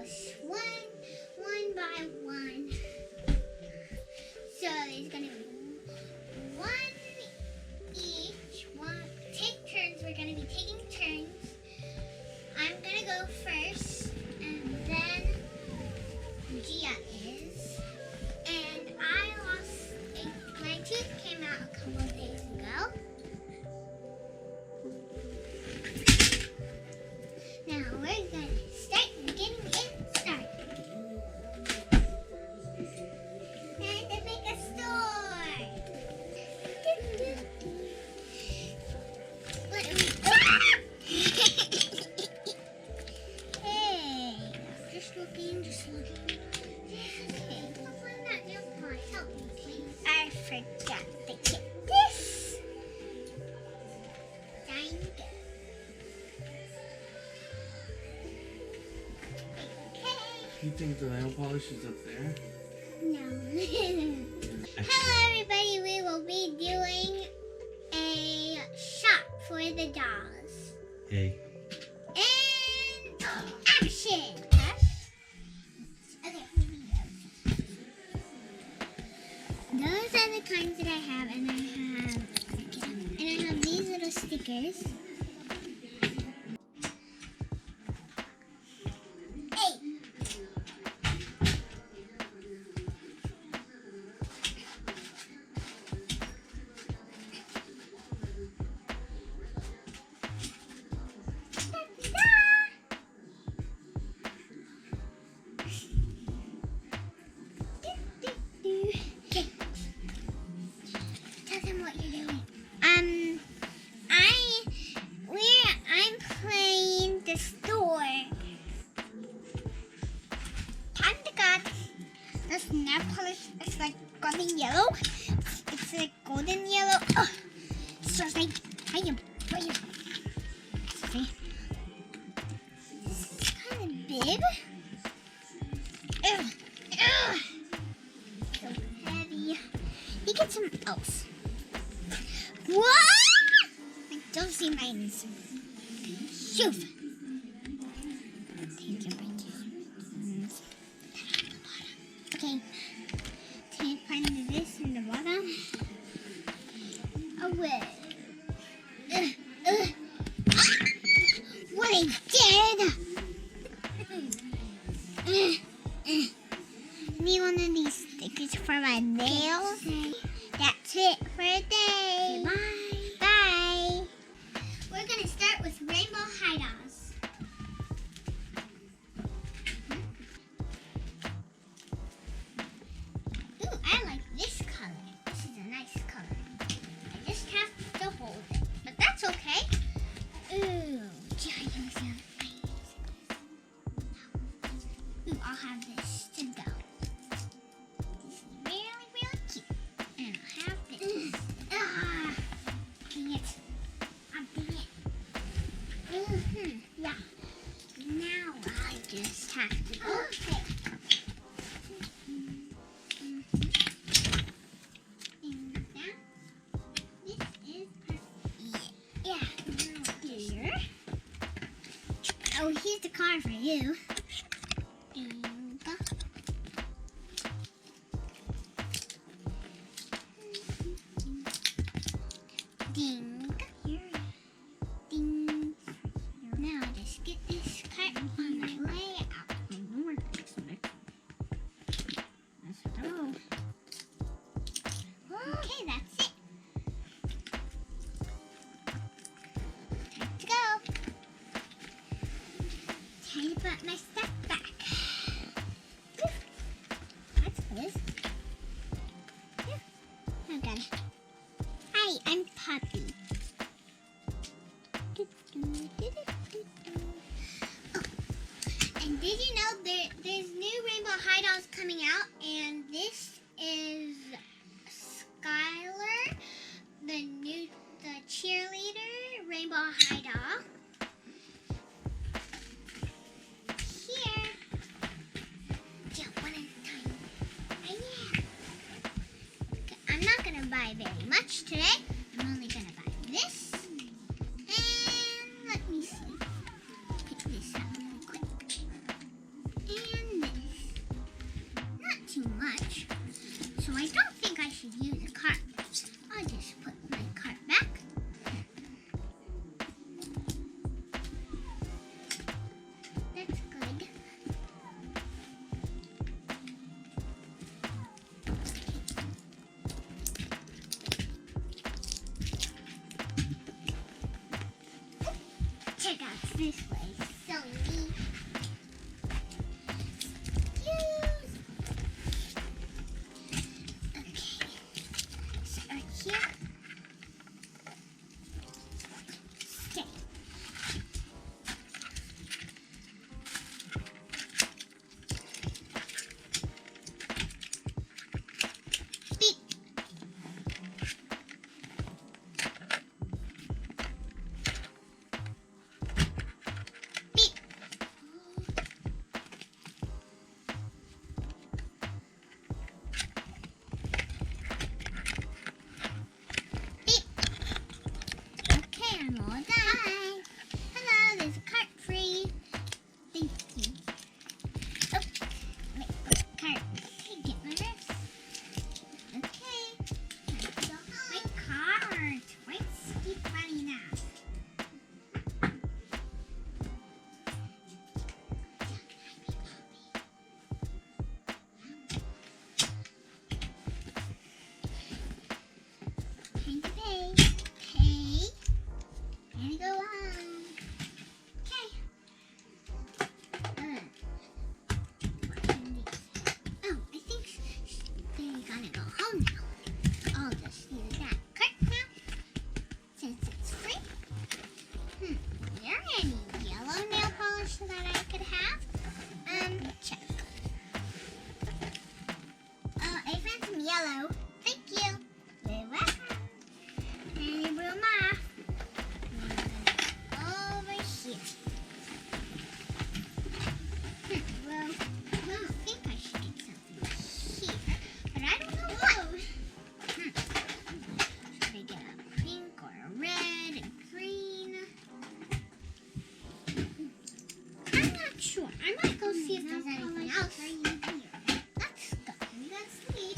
dolls, one by one. So there's gonna be one each. Take turns. We're gonna be taking turns. I'm gonna go first, and then Gia is. And my tooth came out a couple of days ago. Now we're gonna start getting it started. And to make a store. Hey, just looking. Okay, find that nail polish. Help me, please. I forgot to get this. Dang it. You think the nail polish is up there? No. Hello everybody, we will be doing a shop for the dolls. Hey. And action! Okay, those are the kinds that I have, and I have these little stickers. I'm playing the store. Time to cut. This nail polish is like golden yellow. It's like golden yellow. Oh, so it's like fire. See? It's kind of big. So heavy. You get some else. What? I don't see mine. Shoof. Okay. Take part of this in the bottom. Away. What I did! Need one of these stickers for my nails. That's it for today. Bye. Bye. We're going to start with rainbow high dolls. Ooh, I like this color. This is a nice color. I just have to hold it, but that's okay. Ooh, I'll have this to go. This is really, really cute. And I'll have this. Dang it. Yeah. Now I just have to go. Okay. And now, this is perfect. Yeah. Now here. Oh, here's the card for you. Ding. Ding. Now just get this cart on my way out. Okay, that's it. Time to go. Time to put my stuff back. That's good. Yeah, I got it. Hi, I'm Poppy. Oh, and did you know there's new rainbow high dolls coming out, and this is Skylar, the cheerleader rainbow high doll. Here, jump one at a time. I'm not gonna buy very much today. I'm only gonna buy this. And let me see. Pick this up real quick. And check out this way. So neat. Okay. Start here. Okay. Beep. Beep. Beep. Okay, I'm all done. Hello, there's a cart free. Thank you. Oh, wait, cart. Okay, get my wrist. Okay. My cart. Why does it keep running out? Time to pay. Pay. And go home. Okay. Oh, I think they're gonna go home now. I'll just use that cart now, since it's free. Is there any yellow nail polish that I could have? Check. Oh, I found some yellow. Thank you. You're welcome. And you blew them off. Over here. Well, I don't think I should get something here, but I don't know what. Should I get a pink or a red and green? I'm not sure. I might go see if there's anything else. Let's go. Let's see.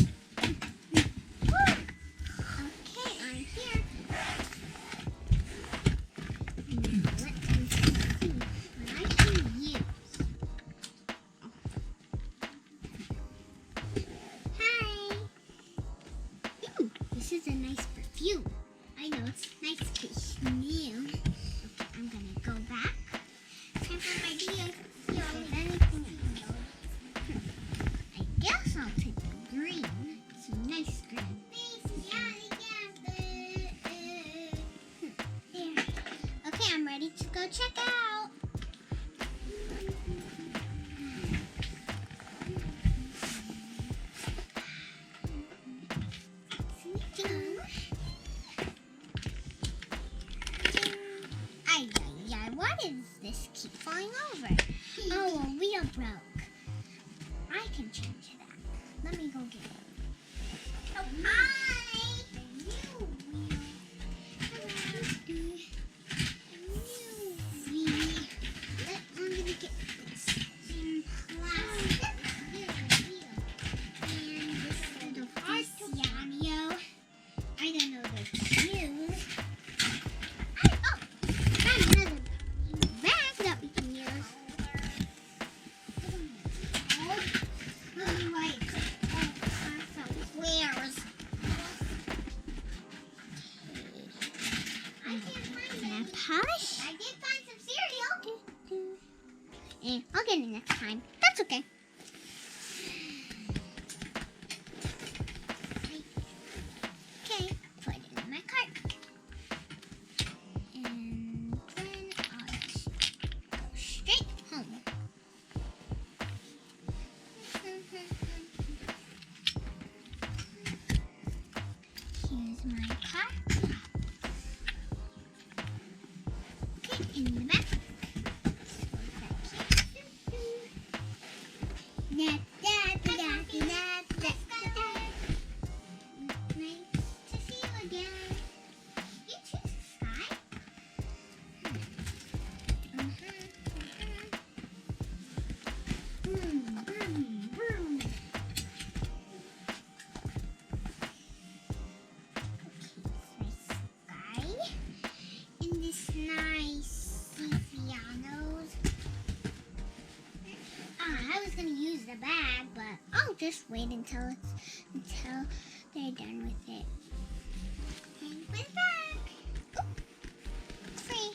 Okay, I'm here. Now let me see what I can use. Hi. Ooh, this is a nice perfume. I know it's nice because it's new. Okay, I'm gonna go back. Time for my deal. See if there's anything else. I guess I'll take the green. It's a nice green. There. Okay, I'm ready to go check out. Ay, what is this? Keep falling over. Oh, a wheel broke. I can change that. Let me go get it. Oh, hi! The new wheel. Hello. The new wheel. I'm gonna get this in plastic. And this little piano. I don't know the cues. Oh, got another bag that we can use. Where's? I can't find it. Polish? I did find some cereal. I'll get it next time. That's okay. Okay, put it in my cart. And then I'll just go straight home. Here's my car. Okay, in the back. Nice to see you again. You too, Sky. In this nice pianos. I was gonna use the bag, but I'll just wait until they're done with it. And put it back. Oh, it's free.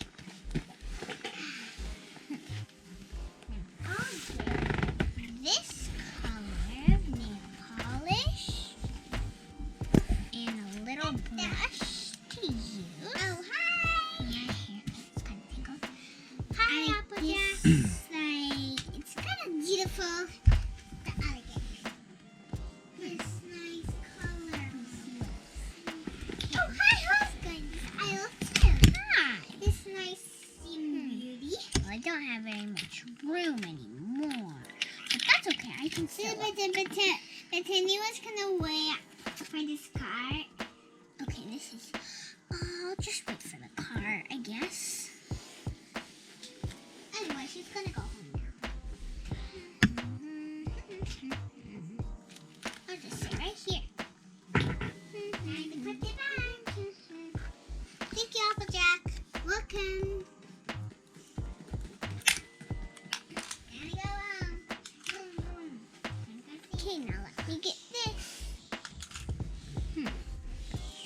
don't have very much room anymore. But that's okay. I can still. But Tindy was gonna wait for this car. Okay, this is. I'll just wait for the car, I guess. Anyway, she's gonna go home now. I'll just sit right here. Time to put it back. Thank you, Applejack. Welcome. Gotta go home. Okay, now let me get this.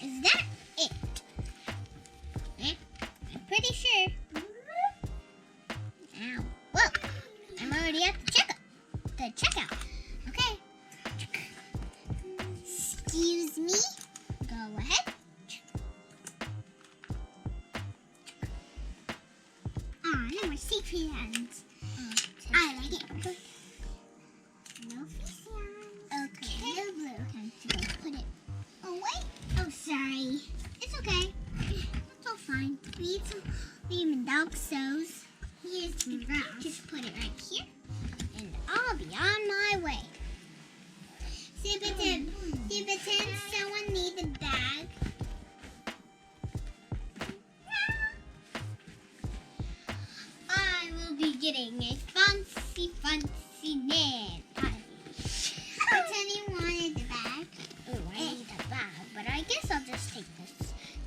Is that it? I'm pretty sure. Ow. Whoa. I'm already at the checkout. Okay. Excuse me. Go ahead. No more secret hands. I like it. No face hands. Okay. No blue. Time to go put it away. Oh, sorry. It's okay. It's all fine. We need some dog sows. Here's some brown. Just put it right here. And I'll be on my way. Pretend someone needs a bag. I will be getting a fancy nail polish. Pretend you wanted the bag. Oh, I need a bag, but I guess I'll just take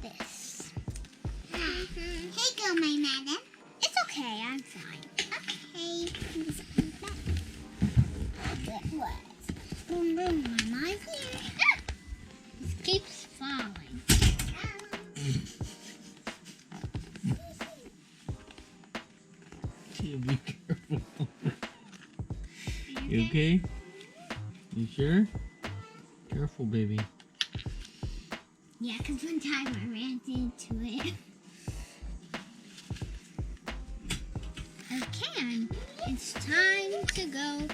this. Hey, go, my madam. It's okay, I'm fine. Okay. What? Boom, boom, am I here? This keeps falling. Be careful. You okay? You sure? Careful, baby. Yeah, because one time I ran into it. Okay, it's time to go home.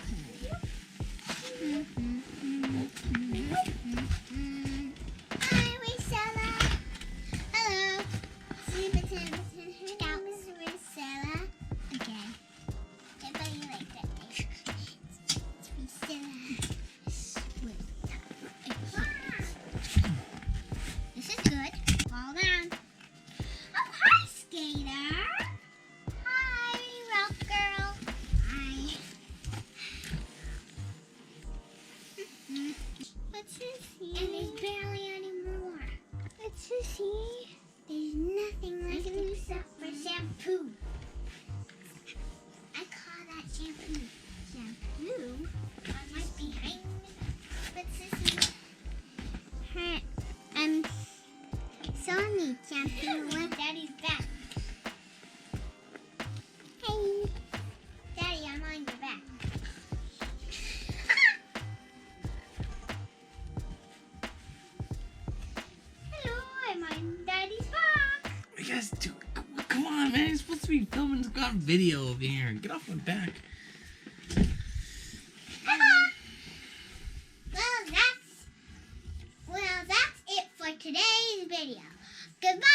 Hi, Rosella. Hello. Hang out with Rosella. Okay. Everybody like that. It's Rosella. This is good. Fall down. Oh, hi, Skater. Hi, Rock Girl. Hi. What's this here? And there's barely any more. What's this here? There's nothing left except for shampoo. I call that shampoo. Shampoo? I might be hanging. What's this here? Sony shampoo with Daddy's back. Hey. Daddy, I'm on your back. Hello, I'm on Daddy's back. You guys do. Come on, man. You're supposed to be filming. It's got video over here. Get off my back. Well, that's it for today's video. Goodbye!